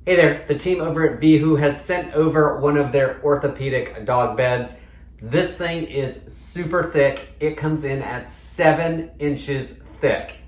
Hey there, the team over at Veehoo has sent over one of their orthopedic dog beds. This thing is super thick. It comes in at 7 inches thick.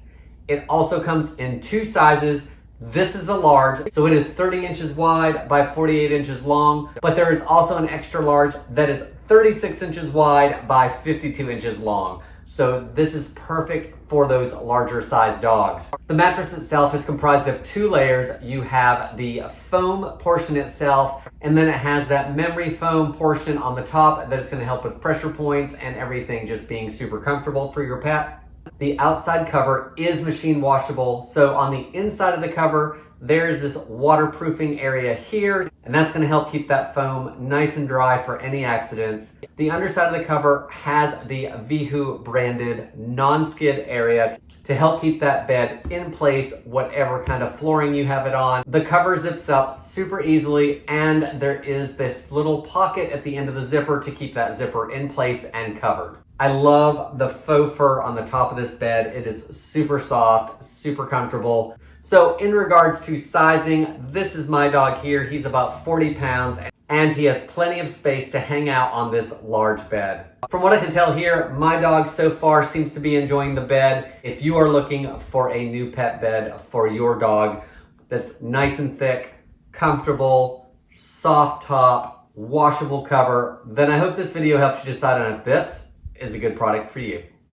It also comes in two sizes. This is a large, so it is 30 inches wide by 48 inches long, but there is also an extra large that is 36 inches wide by 52 inches long. So this is perfect for those larger size dogs. The mattress itself is comprised of two layers. You have the foam portion itself, and then it has that memory foam portion on the top that is going to help with pressure points and everything just being super comfortable for your pet. The outside cover is machine washable, so on the inside of the cover, there's this waterproofing area here, and that's going to help keep that foam nice and dry for any accidents. The underside of the cover has the Veehoo branded non-skid area to help keep that bed in place, whatever kind of flooring you have it on. The cover zips up super easily, and there is this little pocket at the end of the zipper to keep that zipper in place and covered. I love the faux fur on the top of this bed. It is super soft, super comfortable. So in regards to sizing, this is my dog here. He's about 40 pounds and he has plenty of space to hang out on this large bed. From what I can tell here, my dog so far seems to be enjoying the bed. If you are looking for a new pet bed for your dog that's nice and thick, comfortable, soft top, washable cover, then I hope this video helps you decide on if this is a good product for you.